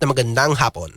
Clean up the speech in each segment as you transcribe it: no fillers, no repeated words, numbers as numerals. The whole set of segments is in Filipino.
na magandang hapon.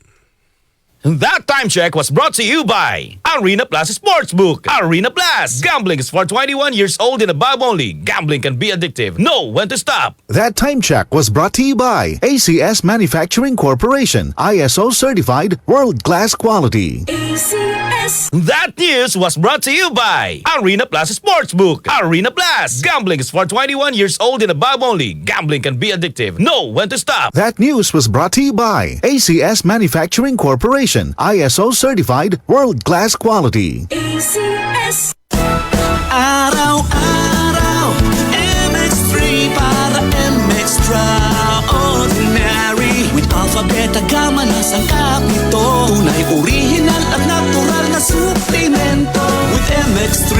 That time check was brought to you by Arena Plus Sportsbook. Arena Plus. Gambling is for 21 years old and above only. Gambling can be addictive. Know when to stop. That time check was brought to you by ACS Manufacturing Corporation, ISO certified, world-class quality. ACS. That news was brought to you by Arena Plus Sportsbook. Arena Plus. Gambling is for 21 years old and above only. Gambling can be addictive. Know when to stop. That news was brought to you by ACS Manufacturing Corporation, ISO certified, world-class quality. ACS. Araw-araw, MX3 para MX-Traordinary. With Alpha, Beta, Gamma na sangkap nito. Tunay, original at natural na suplemento. With MX3,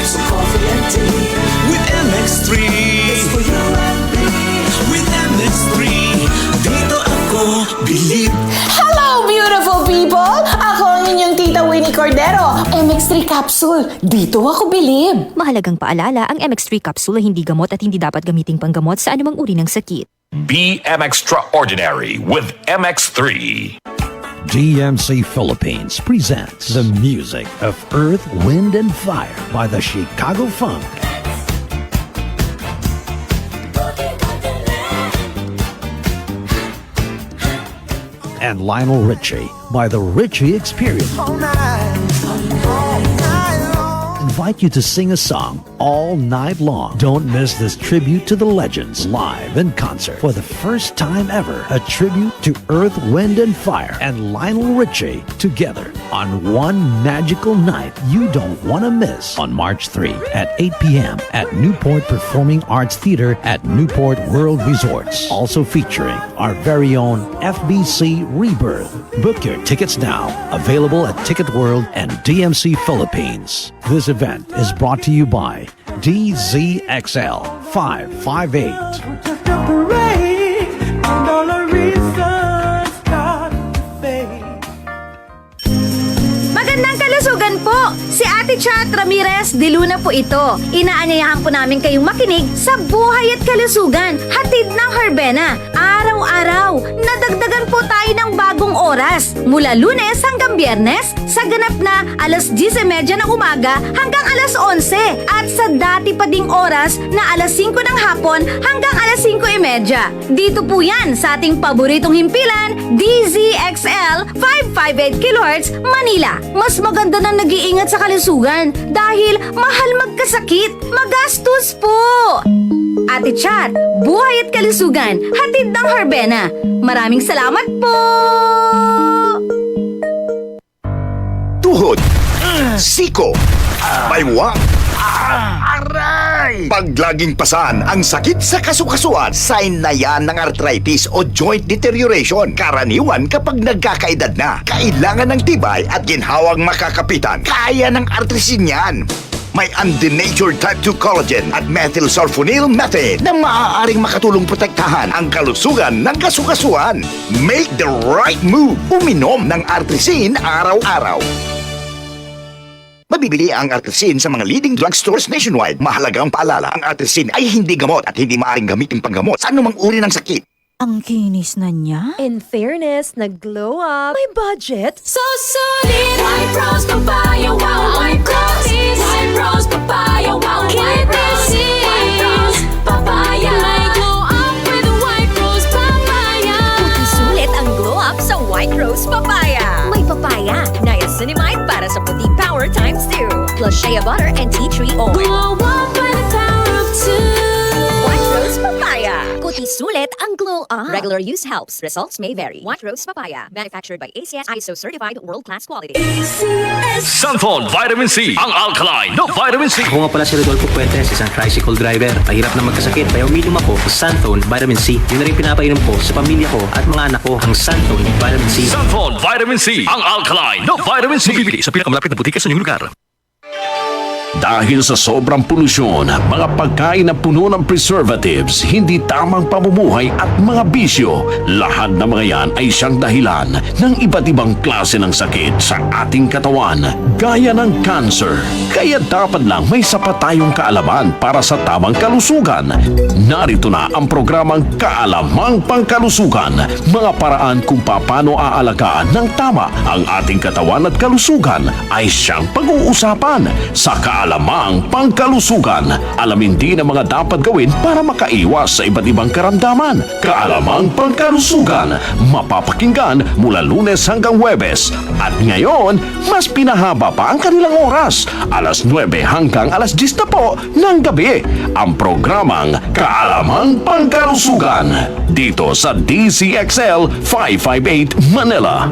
so coffee and tea. With MX3, it's for you and me. With MX3, dito ako believe. Hello, beautiful people! Ako ang inyong tita Winnie Cordero. MX3 Capsule. Dito ako bilib. Mahalagang paalala, ang MX3 capsule ay hindi gamot at hindi dapat gamiting panggamot sa anumang uri ng sakit. Be Extraordinary with MX3. DMC Philippines presents the music of Earth, Wind, and Fire by the Chicago Funk. And Lionel Richie by the Richie Experience. Invite you to sing a song all night long. Don't miss this tribute to the legends live in concert. For the first time ever, a tribute to Earth, Wind, and Fire and Lionel Richie together on one magical night you don't want to miss on March 3 at 8 p.m. at Newport Performing Arts Theater at Newport World Resorts. Also featuring our very own FBC Rebirth. Book your tickets now. Available at Ticket World and DMC Philippines. This event is brought to you by DZXL 558. Magandang kalusugan po! Si Ate Chat Ramirez de Luna po ito. Inaanyayahan po namin kayong makinig sa Buhay at Kalusugan, hatid ng Herbena. Araw-araw, nadagdagan po tayo ng bagong oras. Mula Lunes hanggang Biyernes, sa ganap na alas 10:30 ng umaga hanggang alas 11. At sa dati pa ding oras na alas 5 ng hapon hanggang alas 5:30. Dito po yan sa ating paboritong himpilan, DZXL 558 kHz, Manila. Mas maganda na nag-iingat sa kalusugan dahil mahal magkasakit, magastos po. Ate Chat, Buhay at Kalusugan, hatid ng Herbena. Maraming salamat po! Tuhod, siko, baywang, aray! Pag laging pasan ang sakit sa kasukasuan, sign na yan ng arthritis o joint deterioration. Karaniwan kapag nagkakaedad na, kailangan ng tibay at ginhawang makakapitan. Kaya ng artrisin yan. May undenatured type 2 collagen at methylsulfonyl methane na maaaring makatulong protektahan ang kalusugan ng kasukasuan. Make the right move. Uminom ng artrisin araw-araw. Mabibili ang artrisin sa mga leading drugstores nationwide. Mahalagang paalala, ang artrisin ay hindi gamot at hindi maaaring gamitin panggamot sa anumang uri ng sakit. Ang kinis na niya. In fairness, nag-glow up. May budget. So solid. White Rose Papaya. Wow, White Rose. White Rose Papaya. Wow, White Rose. White Rose Papaya. May glow up with White Rose Papaya. Puti sulit ang glow up sa White Rose Papaya. May papaya, niacinamide para sa puti power times 2. Plus shea butter and tea tree oil. Glow up with the power of 2. White Rose Papaya. Puti sulit ang glow up. Regular use helps. Results may vary. White Rose Papaya. Manufactured by ACS ISO certified world-class quality. ACS. Santhol Vitamin C, ang alkaline no vitamin C. Ako nga pala si Rodolfo Puentes, isang tricycle driver. Mahirap na magkasakit, kaya uminom ako sa Santhol Vitamin C. Yun na rin pinapainom ko sa pamilya ko at mga anak ko, ang Santhol Vitamin C. Santhol Vitamin C, ang alkaline no vitamin C. Bibili sa pinakamalapit na butika sa inyong lugar. Dahil sa sobrang polusyon, mga pagkain na puno ng preservatives, hindi tamang pamumuhay at mga bisyo, lahat ng mga yan ay siyang dahilan ng iba't ibang klase ng sakit sa ating katawan, gaya ng cancer. Kaya dapat lang may sapat tayong kaalaman para sa tamang kalusugan. Narito na ang programang Kaalamang Pangkalusugan, mga paraan kung paano aalagaan ng tama ang ating katawan at kalusugan ay siyang pag-uusapan sa Kaalamang Pangkalusugan. Alamin din ang mga dapat gawin para makaiwas sa iba't ibang karamdaman. Kaalamang Pangkalusugan, mapapakinggan mula Lunes hanggang Huwebes. At ngayon, mas pinahaba pa ang kanilang oras, alas 9 hanggang alas 10 na po ng gabi. Ang programang Kaalamang Pangkalusugan dito sa DCXL 558 Manila.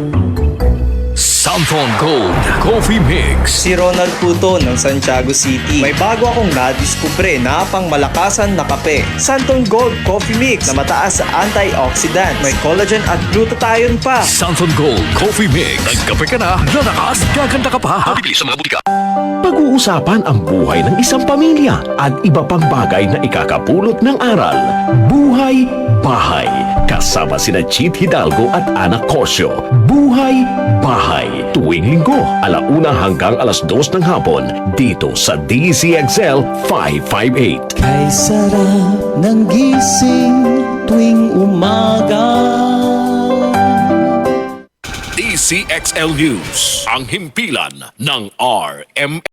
Santon Gold Coffee Mix. Si Ronald Puto ng Santiago City. May bago akong nadiskubre na pangmalakasan na kape. Santon Gold Coffee Mix na mataas sa antioxidant. May collagen at glutathione pa. Santon Gold Coffee Mix. Nagkape ka na, lalakas, gaganda ka pa. Mabibili sa mga butika. Pag-uusapan ang buhay ng isang pamilya at iba pang bagay na ikakapulot ng aral. Buhay Bahay. Kasama sina Chit Hidalgo at Ana Cosio. Buhay Bahay. Tuwing linggo, 1:00 hanggang alas 2 ng hapon. Dito sa DCXL 558. Ay sarap ng gising tuwing umaga. DCXL News. Ang himpilan ng RM.